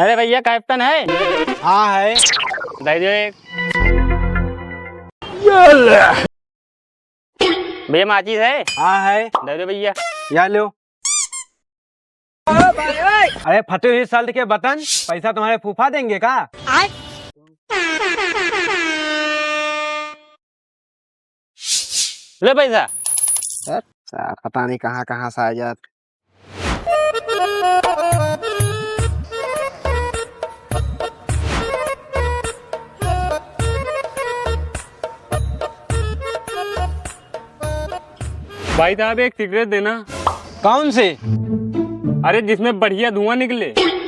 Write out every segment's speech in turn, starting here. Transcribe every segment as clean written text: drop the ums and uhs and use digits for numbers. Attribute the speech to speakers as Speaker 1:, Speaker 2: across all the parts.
Speaker 1: अरे भैया कैप्टन है?
Speaker 2: हाँ है।
Speaker 1: दे दो एक। भैया माचिस है?
Speaker 2: हाँ है।
Speaker 1: दे दो भैया।
Speaker 2: या लो। अरे फटे हुई शर्ट के बटन पैसा तुम्हारे फूफा देंगे का?
Speaker 1: लो पैसा।
Speaker 2: अच्छा, पता नहीं कहाँ कहाँ से आ जात।
Speaker 1: भाई साहब एक सिगरेट देना।
Speaker 2: कौन से?
Speaker 1: अरे जिसमें बढ़िया धुआं निकले।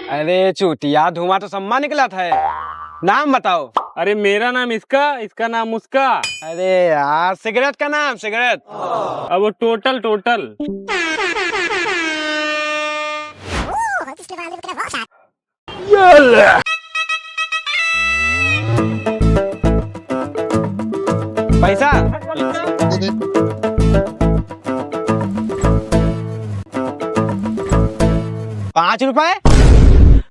Speaker 2: अरे चूतिया, धुआं तो सम्मा निकला था। नाम बताओ।
Speaker 1: अरे मेरा नाम इसका, इसका नाम उसका।
Speaker 2: अरे यार, सिगरेट का नाम सिगरेट।
Speaker 1: अब वो टोटल टोटल।
Speaker 2: पैसा 5 रुपए।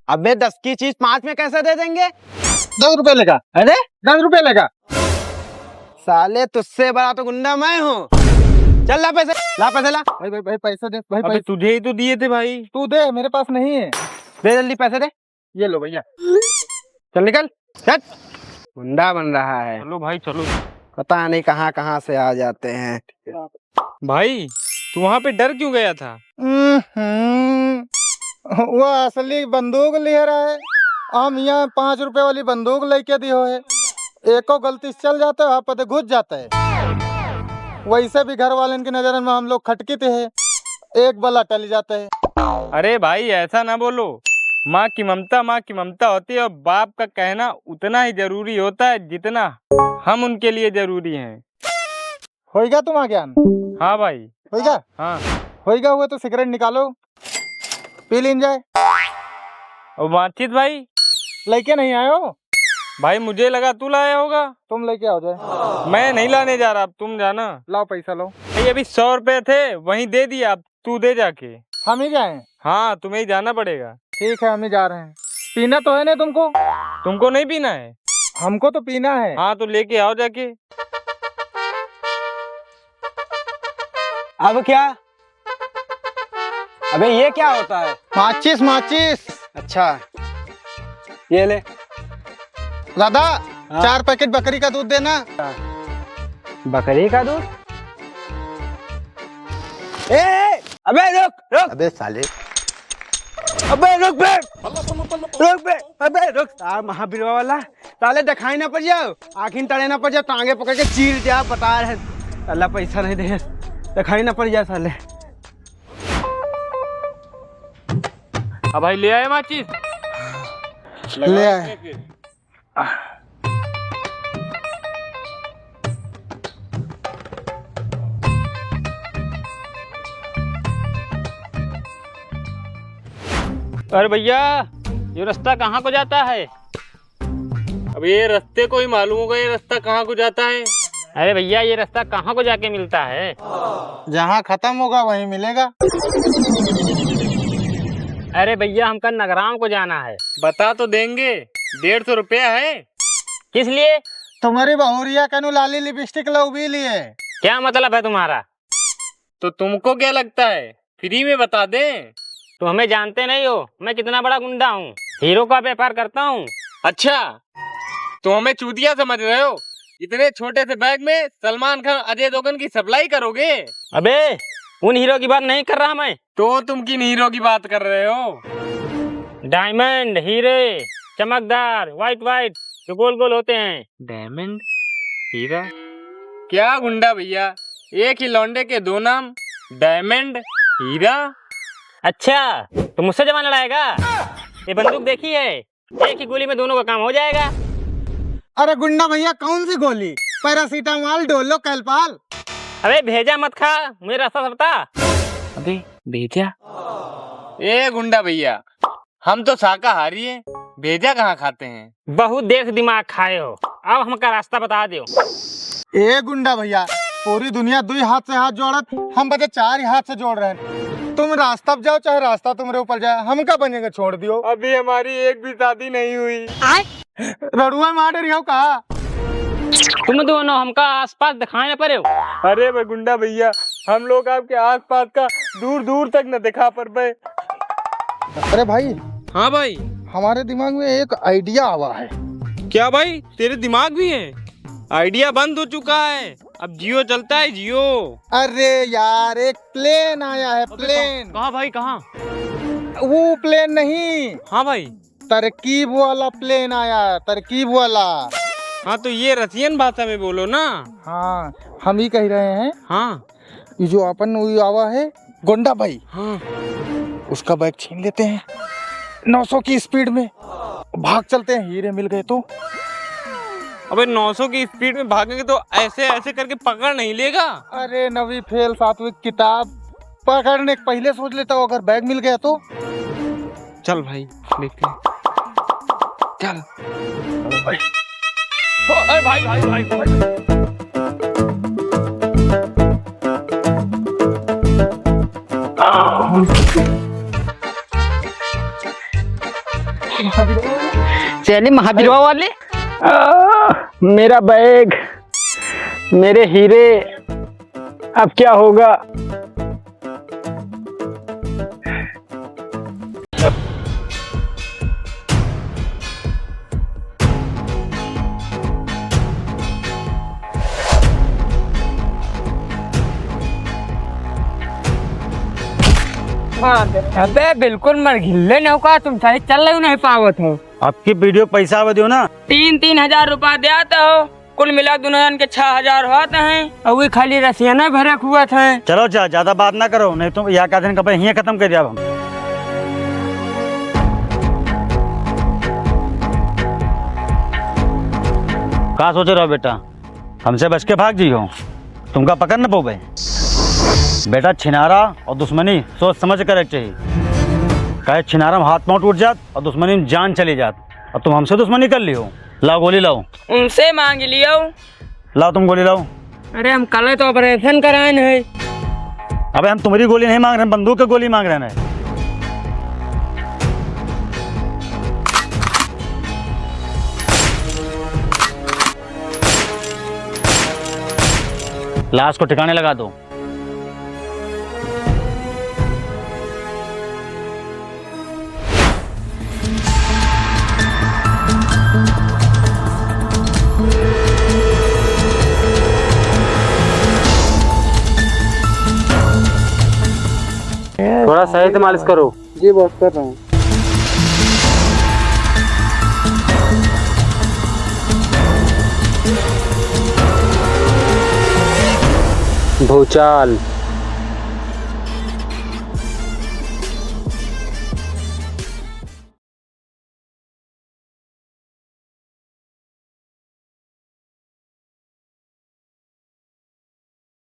Speaker 2: अबे 10 की चीज 5 में कैसे दे देंगे?
Speaker 3: 10 रुपए लेगा।
Speaker 2: अरे
Speaker 3: 10 रुपए लेगा।
Speaker 2: साले तुझसे बड़ा तो गुंडा मैं हूँ। चल ला पैसे, ला पैसे ला।
Speaker 3: भाई भाई भाई पैसा दे भाई।
Speaker 1: अबे तुझे ही तो दिए थे भाई।
Speaker 3: तू दे, मेरे पास नहीं है।
Speaker 2: दे जल्दी पैसे दे।
Speaker 3: ये लो भैया।
Speaker 2: चल निकल, चल। गुंडा बन रहा है।
Speaker 1: चलो भाई चलो।
Speaker 2: पता नहीं कहाँ कहाँ से आ जाते हैं।
Speaker 1: भाई तू वहाँ पे डर क्यों गया था?
Speaker 3: वो असली बंदूक ले रहा है। हम यहाँ 5 रुपए वाली बंदूक लेके दियो है। एको गलती से चल जाता है, वहाँ पे घुस जाता है। वैसे भी घर वाले की नजर में हम लोग खटकीते हैं, एक बला टल जाता है।
Speaker 1: अरे भाई ऐसा ना बोलो। माँ की ममता होती है और बाप का कहना उतना ही जरूरी होता है जितना हम उनके लिए जरूरी हैं।
Speaker 3: होएगा तुम ज्ञान?
Speaker 1: हाँ भाई।
Speaker 3: होएगा?
Speaker 1: हाँ।
Speaker 3: होएगा हुआ तो सिगरेट निकालो, पी लीन जाए।
Speaker 1: और बातचीत भाई
Speaker 3: लेके नहीं आए हो?
Speaker 1: भाई मुझे लगा तू लाया होगा।
Speaker 3: तुम लेके आओ जाए।
Speaker 1: मैं नहीं लाने जा रहा, अब तुम जाना।
Speaker 3: लाओ पैसा लो।
Speaker 1: भाई अभी 100 रुपए थे वहीं दे दिया, अब तू दे जाके।
Speaker 3: हम ही जाए?
Speaker 1: हाँ तुम्हें ही जाना पड़ेगा।
Speaker 3: ठीक है, हम ही जा रहे हैं। पीना तो है नहीं तुमको?
Speaker 1: तुमको नहीं पीना है?
Speaker 3: हमको तो पीना है।
Speaker 1: हाँ तो लेके आओ जाके।
Speaker 2: अब क्या? अबे ये क्या होता है?
Speaker 3: माचिस माचिस।
Speaker 2: अच्छा ये ले।
Speaker 3: दादा
Speaker 2: हाँ।
Speaker 3: 4 पैकेट बकरी का दूध देना।
Speaker 2: बकरी का दूध? ए, अबे रुक रुक।
Speaker 3: अबे साले।
Speaker 2: अबे रुक बे, रुक बे, अबे रुक। महावीर वाला साले दिखाई ना पड़ जाओ, आखिर तड़े ना पड़ जाओ, टांगे पकड़ के चीर जा। बता रहे साला पैसा नहीं दे, दिखाई ना पड़ जाए साले।
Speaker 1: अब भाई ले आए माचिस?
Speaker 3: ले आए।
Speaker 1: अरे भैया ये रास्ता कहाँ को जाता है? अब ये रास्ते को ही मालूम होगा ये रास्ता कहाँ को जाता है। अरे भैया ये रास्ता कहाँ को जाके मिलता है?
Speaker 3: जहाँ खत्म होगा वहीं मिलेगा।
Speaker 1: अरे भैया हमका नगराम को जाना है। बता तो देंगे। 150 रुपया है। किस लिए?
Speaker 3: तुम्हारी बहुरिया कनु लाली लिपस्टिक लौबी लिए।
Speaker 1: क्या मतलब है तुम्हारा? तो तुमको क्या लगता है फ्री में बता दें? तो हमें जानते नहीं हो, मैं कितना बड़ा गुंडा हूँ, हीरो का व्यापार करता हूँ। अच्छा तो हमें चूतिया समझ रहे हो? इतने छोटे से बैग में सलमान खान अजय देवगन की सप्लाई करोगे? अबे उन हीरो की बात नहीं कर रहा मैं। तो तुम किन हीरो की बात कर रहे हो? डायमंड हीरे, चमकदार, वाइट वाइट जो गोल गोल होते हैं। डायमंड हीरा? क्या गुंडा भैया, एक ही लौंडे के 2 नाम, डायमंड हीरा। अच्छा तो मुझसे जमा लड़ाएगा? ये बंदूक देखी है, एक ही गोली में दोनों का काम हो जाएगा।
Speaker 3: अरे गुंडा भैया कौन सी गोली? Paracetamol, Dolo, Calpol.
Speaker 1: अबे भेजा मत खा, मुझे रास्ता बता। अबे भेजा? ए गुंडा भैया हम तो शाकाहारी हैं, भेजा कहाँ खाते हैं? बहुत देर से दिमाग खाए हो, अब हमका रास्ता बता दो।
Speaker 3: ए गुंडा भैया पूरी दुनिया 2 हाथ से हाथ जोड़त, हम बचे 4 ही हाथ से जोड़ रहे हैं। तुम रास्ता पे जाओ चाहे रास्ता तुम्हारे ऊपर जाए, हम का बनेगा, छोड़ दियो।
Speaker 2: अभी हमारी एक भी शादी नहीं हुई।
Speaker 3: रड़ुआ मार रही हो कहा?
Speaker 1: तुम दोनों हमका आसपास दिखाए ना पड़े हो।
Speaker 2: अरे भाई गुंडा भैया, हम लोग आपके आसपास का दूर दूर तक न दिखा पर पाए।
Speaker 3: अरे भाई,
Speaker 2: हाँ भाई।
Speaker 3: हमारे दिमाग में एक आइडिया आवा है।
Speaker 2: क्या भाई, तेरे दिमाग भी है? आइडिया बंद हो चुका है, अब जियो चलता है, जियो।
Speaker 3: अरे यार, एक प्लेन आया है, प्लेन।
Speaker 1: कहाँ भाई, कहाँ?
Speaker 3: वो प्लेन नहीं,
Speaker 2: हाँ भाई।
Speaker 3: तरकीब वाला प्लेन आया, तरकीब वाला।
Speaker 2: हाँ तो ये रसियन भाषा में बोलो ना।
Speaker 3: हाँ, हम ही कह रहे हैं।
Speaker 2: हाँ
Speaker 3: ये जो अपन वो आवा है गोंडा भाई,
Speaker 2: हाँ।
Speaker 3: उसका बैग छीन लेते हैं 900 की स्पीड में, भाग चलते हैं, हीरे मिल गए तो।
Speaker 2: अबे 900 की स्पीड में भागेंगे तो ऐसे ऐसे करके पकड़ नहीं लेगा।
Speaker 3: अरे नवी फेल 7वीं किताब, पकड़ने के पहले सोच लेता हूँ अगर बैग मिल गया तो।
Speaker 2: चल भाई देखते हैं, चल।
Speaker 1: अरे भाई भाई भाई, भाई। चलिए महावीरवा वाले, मेरा बैग, मेरे हीरे, अब क्या होगा? अबे बिल्कुल मर घिल्ले नौका, तुम सही चल रही नहीं पावत हो।
Speaker 4: आपकी वीडियो पैसा आवे दियो ना।
Speaker 1: 3-3 रुपया देते हो, कुल मिला दुनिया के 6,000 होते हैं, और वो खाली रसियाना भरे हुआ थे।
Speaker 4: चलो ज्यादा बात ना करो, नहीं तो यहाँ का दिन कपड़े यहीं खत्म कर दिया हम। कहा सोच रहे हो बेटा, हमसे बच के भाग जी हो, तुमका पकड़ न पोबे। बेटा छिनारा और दुश्मनी सोच समझ कर रख चाहिए। कहे छिनारा में हाथ पांव टूट जात और दुश्मनी में जान चली जात, और तुम हमसे दुश्मनी कर ली हो। लाओ गोली लाओ।
Speaker 1: उनसे मांग लियो।
Speaker 4: लाओ तुम गोली लाओ।
Speaker 1: अरे हम कल तो ऑपरेशन कराए हैं।
Speaker 4: अबे हम तुम्हारी गोली नहीं मांग रहे हैं, बंदूक की गोली मांग रहे हैं। लाश को ठिकाने लगा दो।
Speaker 1: थोड़ा सही से मालिश करो।
Speaker 3: जी बॉस, कर रहा हूँ।
Speaker 1: भूचाल।